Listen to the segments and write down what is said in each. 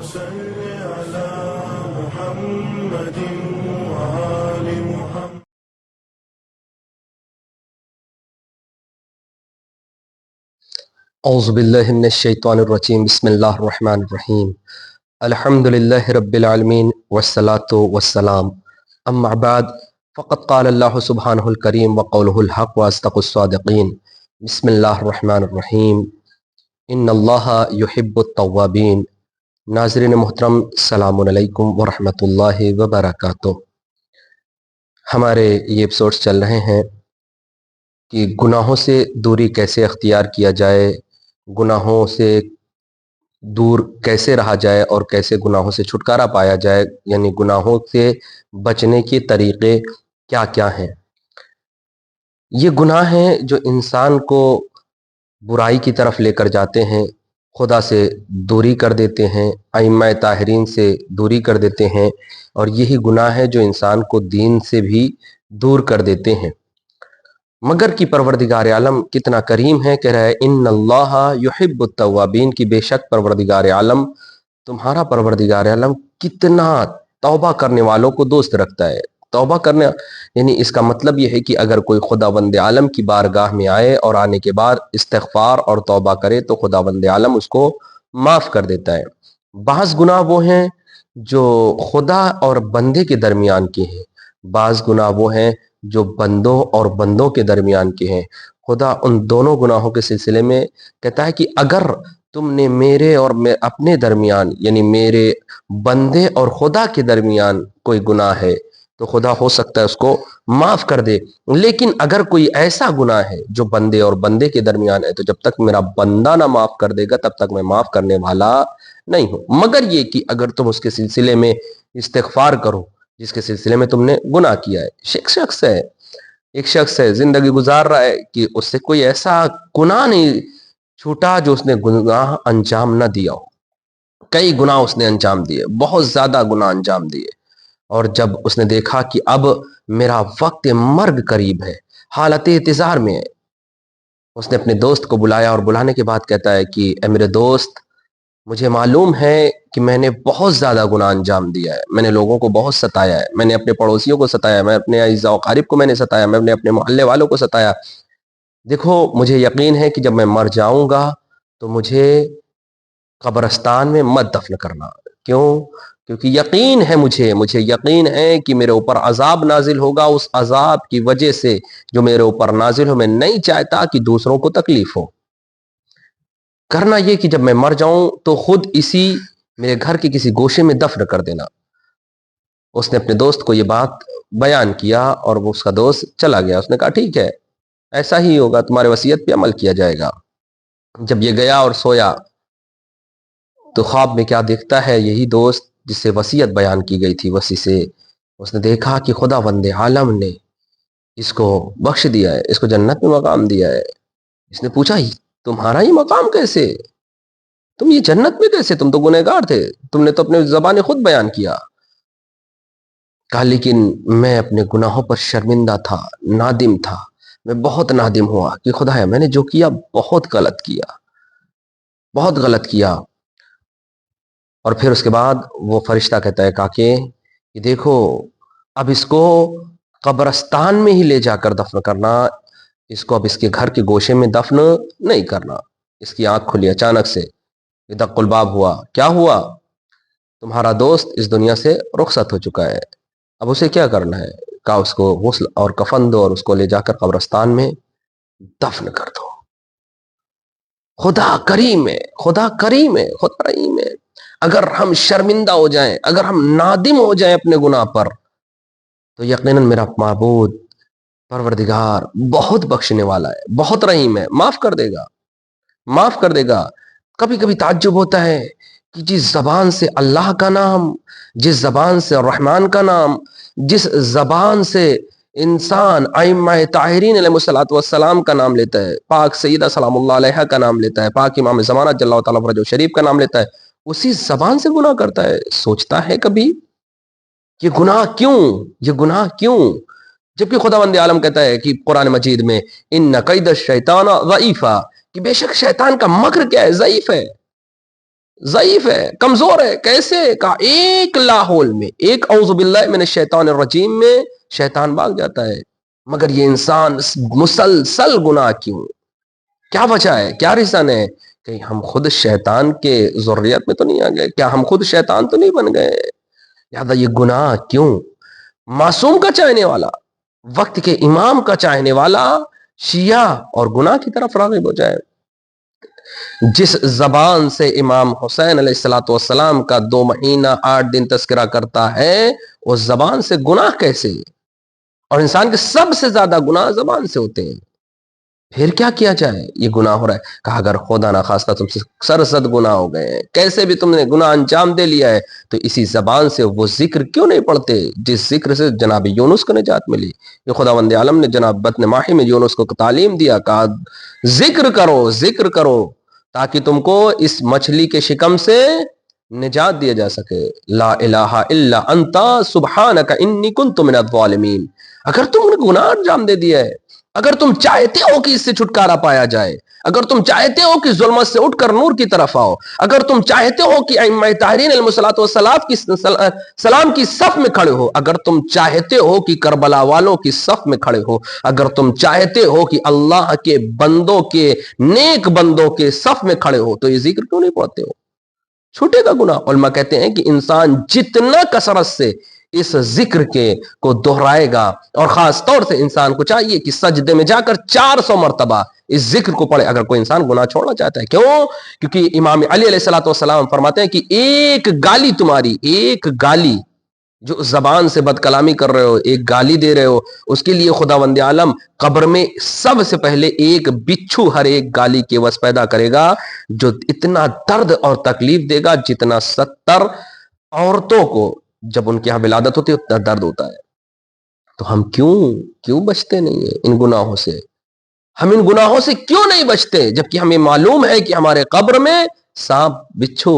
صل على محمد وآل محمد. اعوذ باللہ من الشیطان الرجیم. بسم اللہ الرحمن الرحیم. الحمد للہ رب العالمین والصلاة والسلام. اما بعد فقد قال اللہ سبحانہ الکریم وقولہ الحق واصدق الصادقین. بسم اللہ الرحمن الرحیم. ان اللہ یحب التوابین. ناظرین محترم، السلام علیکم ورحمۃ اللہ وبرکاتہ. ہمارے یہ ایپیسوڈز چل رہے ہیں کہ گناہوں سے دوری کیسے اختیار کیا جائے، گناہوں سے دور کیسے رہا جائے اور کیسے گناہوں سے چھٹکارا پایا جائے، یعنی گناہوں سے بچنے کے طریقے کیا کیا ہیں. یہ گناہ ہیں جو انسان کو برائی کی طرف لے کر جاتے ہیں، خدا سے دوری کر دیتے ہیں، ائمہ طاہرین سے دوری کر دیتے ہیں، اور یہی گناہ ہے جو انسان کو دین سے بھی دور کر دیتے ہیں. مگر کی پروردگار عالم کتنا کریم ہے، کہہ رہا ہے ان اللہ یحب التوابین، کی بے شک پروردگار عالم، تمہارا پروردگار عالم کتنا توبہ کرنے والوں کو دوست رکھتا ہے. توبہ کرنا یعنی اس کا مطلب یہ ہے کہ اگر کوئی خداوند عالم کی بارگاہ میں آئے اور آنے کے بعد استغفار اور توبہ کرے تو خداوند عالم اس کو معاف کر دیتا ہے. بعض گناہ وہ ہیں جو خدا اور بندے کے درمیان کے ہیں، بعض گناہ وہ ہیں جو بندوں اور بندوں کے درمیان کے ہیں. خدا ان دونوں گناہوں کے سلسلے میں کہتا ہے کہ اگر تم نے میرے اور میں اپنے درمیان، یعنی میرے بندے اور خدا کے درمیان کوئی گناہ ہے تو خدا ہو سکتا ہے اس کو معاف کر دے. لیکن اگر کوئی ایسا گناہ ہے جو بندے اور بندے کے درمیان ہے تو جب تک میرا بندہ نہ معاف کر دے گا تب تک میں معاف کرنے والا نہیں ہوں. مگر یہ کہ اگر تم اس کے سلسلے میں استغفار کرو جس کے سلسلے میں تم نے گناہ کیا ہے. ایک شخص ہے زندگی گزار رہا ہے کہ اس سے کوئی ایسا گناہ نہیں چھوٹا جو اس نے گناہ انجام نہ دیا ہو. کئی گناہ اس نے انجام دیے، بہت زیادہ گناہ انجام دیے، اور جب اس نے دیکھا کہ اب میرا وقت مرگ قریب ہے، حالت انتظار میں ہے، اس نے اپنے دوست کو بلایا اور بلانے کے بعد کہتا ہے کہ اے میرے دوست، مجھے معلوم ہے کہ میں نے بہت زیادہ گناہ انجام دیا ہے، میں نے لوگوں کو بہت ستایا ہے، میں نے اپنے پڑوسیوں کو ستایا، میں اپنے اعزاء و اقارب کو میں نے ستایا، میں نے اپنے محلے والوں کو ستایا. دیکھو مجھے یقین ہے کہ جب میں مر جاؤں گا تو مجھے قبرستان میں مت دفن کرنا. کیوں؟ کیونکہ یقین ہے مجھے یقین ہے کہ میرے اوپر عذاب نازل ہوگا. اس عذاب کی وجہ سے جو میرے اوپر نازل ہو، میں نہیں چاہتا کہ دوسروں کو تکلیف ہو. کرنا یہ کہ جب میں مر جاؤں تو خود اسی میرے گھر کے کسی گوشے میں دفن کر دینا. اس نے اپنے دوست کو یہ بات بیان کیا اور وہ اس کا دوست چلا گیا. اس نے کہا ٹھیک ہے، ایسا ہی ہوگا، تمہارے وصیت پہ عمل کیا جائے گا. جب یہ گیا اور سویا تو خواب میں کیا دیکھتا ہے؟ یہی دوست جس سے وصیت بیان کی گئی تھی، وصی سے اس نے دیکھا کہ خداوند عالم نے اس کو بخش دیا ہے، اس کو جنت میں مقام دیا ہے. اس نے پوچھا تمہارا یہ مقام کیسے؟ تم یہ جنت میں کیسے؟ تم تو گنہگار تھے، تم نے تو اپنے زبان خود بیان کیا. کہا لیکن میں اپنے گناہوں پر شرمندہ تھا، نادم تھا، میں بہت نادم ہوا کہ خدایا میں نے جو کیا بہت غلط کیا، بہت غلط کیا. اور پھر اس کے بعد وہ فرشتہ کہتا ہے کہ دیکھو اب اس کو قبرستان میں ہی لے جا کر دفن کرنا، اس کو اب اس کے گھر کے گوشے میں دفن نہیں کرنا. اس کی آنکھ کھلی اچانک سے، دق الباب ہوا. کیا ہوا؟ تمہارا دوست اس دنیا سے رخصت ہو چکا ہے، اب اسے کیا کرنا ہے؟ کہا اس کو غسل اور کفن دو اور اس کو لے جا کر قبرستان میں دفن کر دو. خدا کریم ہے، خدا کریم ہے، خدا رحیم ہے. اگر ہم شرمندہ ہو جائیں، اگر ہم نادم ہو جائیں اپنے گناہ پر تو یقیناً میرا معبود پروردگار بہت بخشنے والا ہے، بہت رحیم ہے، معاف کر دے گا، معاف کر دے گا. کبھی کبھی تعجب ہوتا ہے کہ جس زبان سے اللہ کا نام، جس زبان سے رحمان کا نام، جس زبان سے انسان ائمہ طاہرین علیہ الصلوۃ والسلام کا نام لیتا ہے، پاک سیدہ سلام اللہ علیہا کا نام لیتا ہے، پاک امام زمانہ جل اللہ تعالیٰ فرجہ شریف کا نام لیتا ہے، اسی زبان سے گناہ کرتا ہے. سوچتا ہے کبھی یہ گناہ کیوں، یہ گناہ کیوں؟ جبکہ خداوند عالم کہتا ہے کہ قرآن مجید میں ان کید الشیطان ضعیف، کہ بے شک شیطان کا مکر کیا ہے؟ ضعیف ہے. ضعیف ہے، کمزور ہے. کیسے؟ کہا ایک لاحول میں، ایک اعوذ باللہ من الشیطان الرجیم میں شیطان بھاگ جاتا ہے. مگر یہ انسان مسلسل گناہ کیوں؟ کیا وجہ ہے؟ کیا ریزن ہے؟ کہ ہم خود شیطان کے ذریت میں تو نہیں آ گئے؟ کیا ہم خود شیطان تو نہیں بن گئے؟ لہذا یہ گناہ کیوں؟ معصوم کا چاہنے والا، وقت کے امام کا چاہنے والا شیعہ اور گناہ کی طرف راغب ہو جائے. جس زبان سے امام حسین علیہ السلام کا 2 مہینہ 8 دن تذکرہ کرتا ہے، اس زبان سے گناہ کیسے؟ اور انسان کے سب سے زیادہ گناہ زبان سے ہوتے ہیں. پھر کیا کیا جائے؟ یہ گناہ ہو رہا ہے. کہا اگر خدا نہ خواستہ تم سے سرزد گناہ ہو گئے ہیں، کیسے بھی تم نے گناہ انجام دے لیا ہے، تو اسی زبان سے وہ ذکر کیوں نہیں پڑھتے جس ذکر سے جناب یونس کو نجات ملی؟ یہ خداوند عالم نے جناب بطن ماہی میں یونس کو تعلیم دیا، کہا ذکر کرو، ذکر کرو، تاکہ تم کو اس مچھلی کے شکم سے نجات دیا جا سکے. لا الہ الا انت سبحانک انی کنت من الظالمین. اگر تم نے گناہ انجام دے دیا ہے، اگر تم چاہتے ہو کہ اس سے چھٹکارا پایا جائے، اگر تم چاہتے ہو کہ ظلمت سے اٹھ کر نور کی طرف آؤ، اگر تم چاہتے ہو کہ ائمہ طاہرین علیہ السلام کی صف میں کھڑے ہو، اگر تم چاہتے ہو کہ کربلا والوں کی صف میں کھڑے ہو، اگر تم چاہتے ہو کہ اللہ کے بندوں کے نیک بندوں کے صف میں کھڑے ہو، تو یہ ذکر کیوں نہیں پڑھتے ہو؟ چھوٹے کا گناہ. علماء کہتے ہیں کہ انسان جتنا کثرت سے اس ذکر کے کو دہرائے گا، اور خاص طور سے انسان کو چاہیے کہ سجدے میں جا کر 400 مرتبہ اس ذکر کو پڑھے اگر کوئی انسان گناہ چھوڑنا چاہتا ہے. کیوں؟ کیونکہ امام علی علیہ السلام فرماتے ہیں کہ ایک گالی تمہاری، ایک گالی جو زبان سے بد کلامی کر رہے ہو، ایک گالی دے رہے ہو، اس کے لیے خداوند عالم قبر میں سب سے پہلے ایک بچھو ہر ایک گالی کے عوض پیدا کرے گا، جو اتنا درد اور تکلیف دے گا جتنا 70 عورتوں کو جب ان کی یہاں ولادت ہوتی ہے اتنا درد ہوتا ہے. تو ہم کیوں بچتے نہیں ہیں ان گناہوں سے؟ ہم ان گناہوں سے کیوں نہیں بچتے جبکہ ہمیں معلوم ہے کہ ہمارے قبر میں سانپ، بچھو،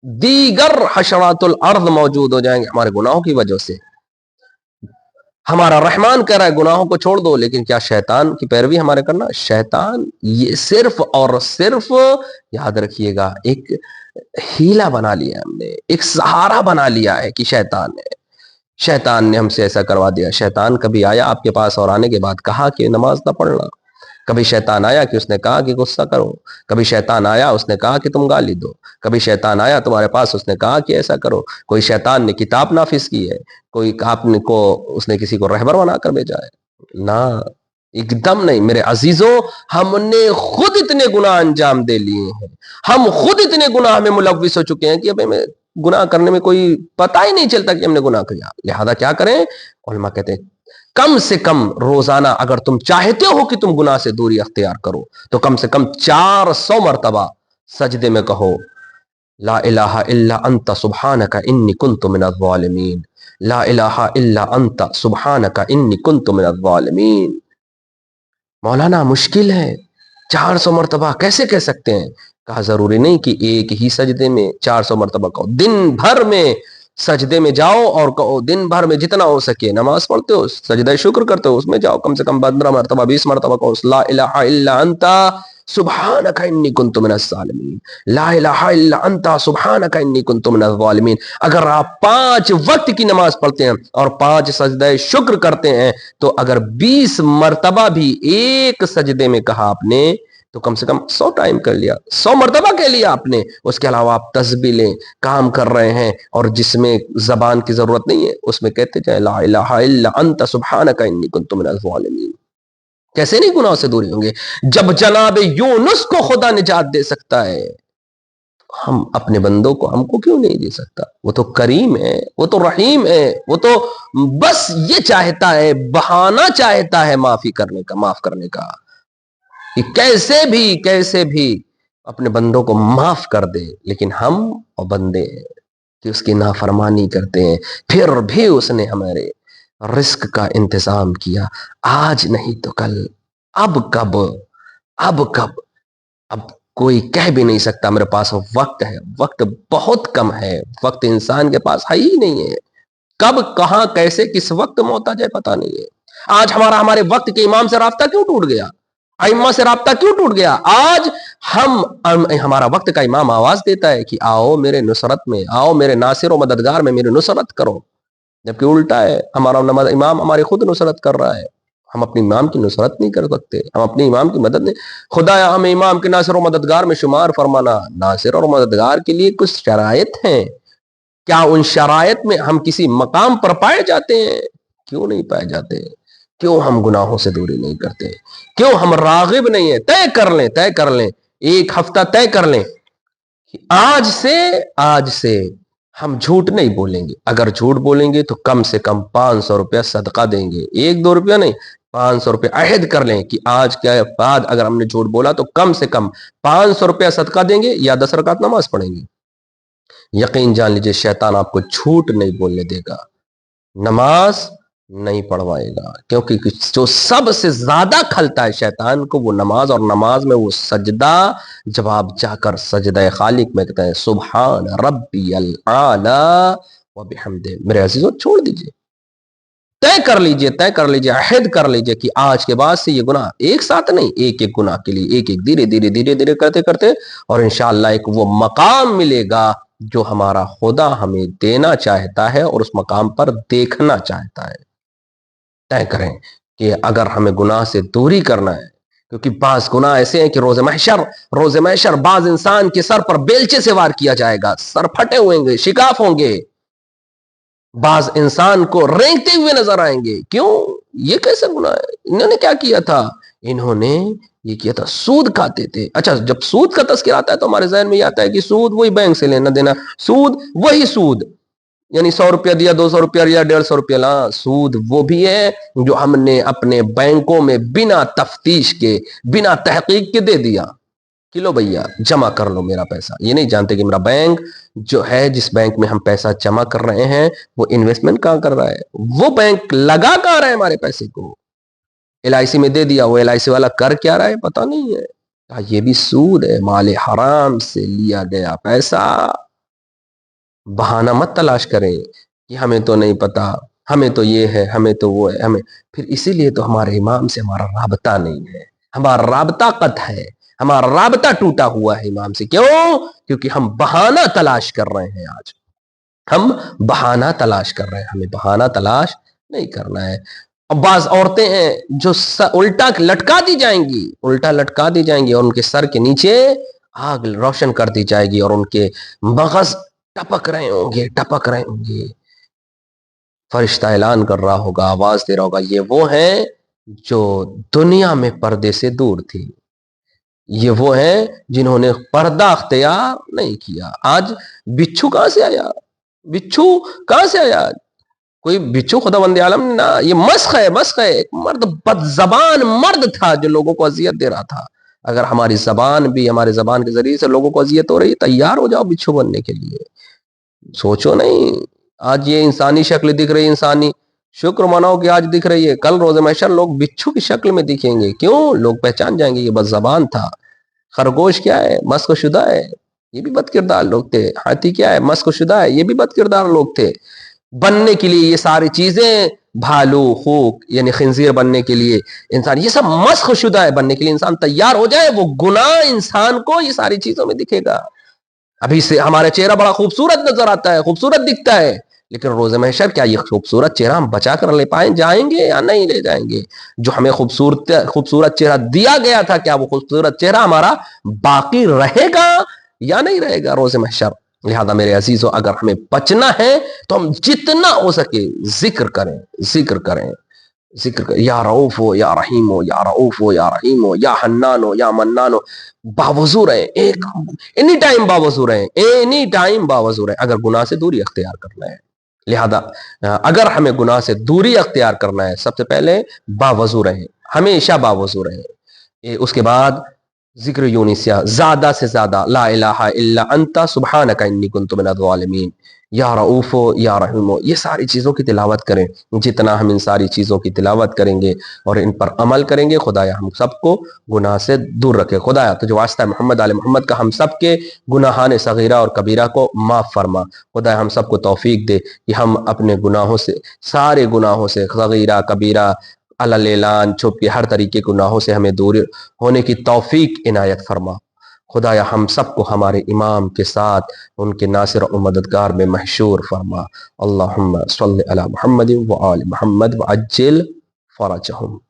دیگر حشرات الارض موجود ہو جائیں گے ہمارے گناہوں کی وجہ سے. ہمارا رحمان کہہ رہا ہے گناہوں کو چھوڑ دو، لیکن کیا شیطان کی پیروی ہمارے کرنا؟ شیطان یہ صرف اور صرف، یاد رکھیے گا، ایک ہیلا بنا لیا ہم نے، ایک سہارا بنا لیا ہے کہ شیطان نے ہم سے ایسا کروا دیا. شیطان کبھی آیا آپ کے پاس اور آنے کے بعد کہا کہ نماز نہ پڑھنا، کبھی شیطان آیا کہ اس نے کہا کہ غصہ کرو، کبھی شیطان آیا اس نے کہا کہ تم گالی دو، کبھی شیطان آیا تمہارے پاس اس نے کہا کہ ایسا کرو. کوئی شیطان نے کتاب نافذ کی ہے، کوئی آپ نے کو اس نے کسی کو رہبر بنا کر بھیجا ہے؟ نہ، ایک دم نہیں. میرے عزیزوں، ہم نے خود اتنے گناہ انجام دے لیے ہیں، ہم خود اتنے گناہ میں ملوث ہو چکے ہیں کہ اب ہمیں گناہ کرنے میں کوئی پتہ ہی نہیں چلتا کہ ہم نے گناہ کیا. لہذا کیا کریں؟ علماء کہتے ہیں کم سے کم روزانہ اگر تم چاہتے ہو کہ تم گناہ سے دوری اختیار کرو تو کم سے کم 400 مرتبہ سجدے میں کہو لا الہ الا انت سبحانک انی کنت من الظالمین، لا الہ الا انت سبحانک انی کنت من الظالمین. مولانا مشکل ہے، 400 مرتبہ کیسے کہہ سکتے ہیں؟ کہا ضروری نہیں کہ ایک ہی سجدے میں 400 مرتبہ کہو، دن بھر میں سجدے میں جاؤ اور کہو، دن بھر میں جتنا ہو سکے. نماز پڑھتے ہو، سجدہ شکر کرتے ہو، اس میں جاؤ کم سے کم 15 مرتبہ 20 مرتبہ کہو لا الہ الا انت سبحانک انی کنت من الظالمین، لا الہ الا انت سبحانک انی کنت من الظالمین. اگر آپ 5 وقت کی نماز پڑھتے ہیں اور 5 سجدہ شکر کرتے ہیں تو اگر 20 مرتبہ بھی ایک سجدے میں کہا آپ نے تو کم سے کم 100 ٹائم کر لیا، 100 مرتبہ کہہ لیا آپ نے. اس کے علاوہ آپ تسبیح لیں، کام کر رہے ہیں اور جس میں زبان کی ضرورت نہیں ہے اس میں کہتے جائیں لا الہ الا انت سبحانک انی کنت من الظالمین. کیسے نہیں گناہوں سے دوری ہوں گے؟ جب جناب یونس کو خدا نجات دے سکتا ہے ہم اپنے بندوں کو، ہم کو کیوں نہیں دے سکتا؟ وہ تو کریم ہے، وہ تو رحیم ہے، وہ تو بس یہ چاہتا ہے، بہانہ چاہتا ہے معاف کرنے کا کہ کیسے بھی اپنے بندوں کو معاف کر دے. لیکن ہم اور بندے کہ اس کی نافرمانی کرتے ہیں. پھر بھی اس نے ہمارے رزق کا انتظام کیا، آج نہیں تو کل، اب کب. اب کوئی کہہ بھی نہیں سکتا میرے پاس وقت ہے، وقت بہت کم ہے، وقت انسان کے پاس ہے ہی نہیں ہے. کب، کہاں، کیسے، کس وقت موت آ جائے پتہ نہیں ہے. آج ہمارے وقت کے امام سے رابطہ کیوں ٹوٹ گیا؟ ائمہ سے رابطہ کیوں ٹوٹ گیا؟ آج ہمارا وقت کا امام آواز دیتا ہے کہ آؤ میرے نصرت میں، آؤ میرے ناصر و مددگار میں میری نصرت کرو، جبکہ الٹا ہے، ہمارا امام ہماری خود نصرت کر رہا ہے۔ ہم اپنے امام کی نصرت نہیں کر سکتے، ہم اپنے امام کی مدد نہیں۔ خدایا ہمیں امام کے ناصر و مددگار میں شمار فرمانا۔ ناصر اور مددگار کے لیے کچھ شرائط ہیں، کیا ان شرائط میں ہم کسی مقام پر پائے جاتے ہیں؟ کیوں نہیں پائے جاتے؟ کیوں ہم گناہوں سے دوری نہیں کرتے؟ کیوں ہم راغب نہیں ہیں؟ طے کر لیں، ایک ہفتہ طے کر لیں کہ آج سے ہم جھوٹ نہیں بولیں گے۔ اگر جھوٹ بولیں گے تو کم سے کم 500 روپیہ صدقہ دیں گے، 1-2 روپیہ نہیں، 500 روپیہ عہد کر لیں کہ آج کے بعد اگر ہم نے جھوٹ بولا تو کم سے کم 500 روپیہ صدقہ دیں گے یا 10 رکعت نماز پڑھیں گے۔ یقین جان لیجئے شیطان آپ کو جھوٹ نہیں بولنے دے گا، نماز نہیں پڑھوائے گا، کیونکہ جو سب سے زیادہ کھلتا ہے شیطان کو وہ نماز، اور نماز میں وہ سجدہ، جب آپ جا کر سجدہ خالق میں کہتے ہیں سبحان ربی الاعلی وبحمدہ، میرے عزیزو چھوڑ دیجئے، طے کر لیجئے، عہد کر لیجئے کہ آج کے بعد سے یہ گناہ ایک ساتھ نہیں، ایک ایک گناہ کے لیے ایک دھیرے کرتے اور انشاءاللہ ایک وہ مقام ملے گا جو ہمارا خدا ہمیں دینا چاہتا ہے اور اس مقام پر دیکھنا چاہتا ہے۔ طے کریں کہ اگر ہمیں گناہ سے دوری کرنا ہے، کیونکہ بعض گناہ ایسے ہیں کہ روز محشر بعض انسان کے سر پر بیلچے سے وار کیا جائے گا، سر پھٹے ہوئیں گے، شکاف ہوں گے، بعض انسان کو رینگتے ہوئے نظر آئیں گے۔ کیوں؟ یہ کیسا گناہ ہے؟ انہوں نے کیا کیا تھا؟ انہوں نے یہ کیا تھا، سود کھاتے تھے۔ اچھا، جب سود کا تذکر آتا ہے تو ہمارے ذہن میں یہ آتا ہے کہ سود وہی بینک سے لینا دینا، سود وہی سود، یعنی 100 روپیہ دیا، 200 روپیہ دیا، 150 روپیہ لا۔ سود وہ بھی ہے جو ہم نے اپنے بینکوں میں بنا تفتیش کے، بنا تحقیق کے دے دیا کہ لو بھیا جمع کر لو میرا پیسہ۔ یہ نہیں جانتے کہ میرا بینک جو ہے، جس بینک میں ہم پیسہ جمع کر رہے ہیں، وہ انویسٹمنٹ کہاں کر رہا ہے، وہ بینک لگا کہاں رہا ہے ہمارے پیسے کو، LIC میں دے دیا، وہ LIC والا کر کیا رہا ہے پتہ نہیں ہے۔ یہ بھی سود ہے، مال حرام سے لیا گیا پیسہ۔ بہانہ مت تلاش کریں کہ ہمیں تو نہیں پتا، ہمیں تو یہ ہے، ہمیں تو وہ ہے، ہمیں پھر اسی لیے تو ہمارے امام سے ہمارا رابطہ نہیں ہے، ہمارا رابطہ قطع ہے، ہمارا رابطہ ٹوٹا ہوا ہے امام سے۔ کیوں؟ کیونکہ ہم بہانہ تلاش کر رہے ہیں، آج ہم بہانہ تلاش کر رہے ہیں، ہمیں بہانہ تلاش نہیں کرنا ہے۔ اور بعض عورتیں ہیں جو الٹا لٹکا دی جائیں گی اور ان کے سر کے نیچے آگ روشن کر دی جائے گی اور ان کے مغز ٹپک رہے ہوں گے، فرشتہ اعلان کر رہا ہوگا، آواز دے رہا ہوگا، یہ وہ ہیں جو دنیا میں پردے سے دور تھی، یہ وہ ہیں جنہوں نے پردہ اختیار نہیں کیا۔ آج بچھو کہاں سے آیا؟ کوئی بچھو خدا بند عالم نہ، یہ مسخ ہے، ایک مرد، بد زبان مرد تھا جو لوگوں کو اذیت دے رہا تھا۔ اگر ہماری زبان کے ذریعے سے لوگوں کو اذیت ہو رہی ہے، تیار ہو جاؤ بچھو بننے کے لیے، سوچو نہیں۔ آج یہ انسانی شکل دکھ رہی ہے، انسانی شکر مناؤ کہ آج دکھ رہی ہے، کل روز محشر لوگ بچھو کی شکل میں دکھیں گے۔ کیوں؟ لوگ پہچان جائیں گے یہ بد زبان تھا۔ خرگوش کیا ہے؟ مسخ شدہ ہے، یہ بھی بد کردار لوگ تھے۔ ہاتھی کیا ہے؟ مسخ شدہ ہے، یہ بھی بد کردار لوگ تھے۔ بننے کے لیے یہ ساری چیزیں، بھالو، خوک یعنی خنزیر بننے کے لیے انسان، یہ سب مسخ شدہ ہے بننے کے لیے انسان تیار ہو جائے، وہ گناہ انسان کو یہ ساری چیزوں میں دکھے گا۔ ابھی سے ہمارا چہرہ بڑا خوبصورت نظر آتا ہے، خوبصورت دکھتا ہے، لیکن روز محشر کیا یہ خوبصورت چہرہ ہم بچا کر لے پائیں، جائیں گے یا نہیں لے جائیں گے؟ جو ہمیں خوبصورت چہرہ دیا گیا تھا، کیا وہ خوبصورت چہرہ ہمارا باقی رہے گا یا نہیں رہے گا روز محشر؟ لہذا میرے عزیزو، اگر ہمیں بچنا ہے تو ہم جتنا ہو سکے ذکر کریں، یا رؤوف ہو یا رحیم ہو، یا رؤوف ہو یا رحیم ہو، یا حنان ہو یا منان ہو، باوضو رہیں، اینی ٹائم باوضو رہیں اگر گناہ سے دوری اختیار کرنا ہے۔ لہذا اگر ہمیں گناہ سے دوری اختیار کرنا ہے، سب سے پہلے باوضو رہیں، ہمیشہ باوضو رہیں۔ اس کے بعد ذکر یونسیہ، زیادہ سے زیادہ لا الہ الا انت سبحانک انی کنت من الظالمین، یا رؤوف یا رحیم، یہ ساری چیزوں کی تلاوت کریں۔ جتنا ہم ان ساری چیزوں کی تلاوت کریں گے اور ان پر عمل کریں گے، خدایا ہم سب کو گناہ سے دور رکھے۔ خدایا تو جو واسطہ محمد آل محمد کا ہم سب کے گناہان صغیرہ اور کبیرہ کو معاف فرما۔ خدایا ہم سب کو توفیق دے کہ ہم اپنے گناہوں سے، سارے گناہوں سے، صغیرہ کبیرہ، علل اعلان، چھپ کے، ہر طریقے گناہوں سے ہمیں دور ہونے کی توفیق عنایت فرما۔ خدایا ہم سب کو ہمارے امام کے ساتھ ان کے ناصر و مددگار میں محشور فرما۔ اللہم صلی علی محمد و آل محمد وعجل فرجہم۔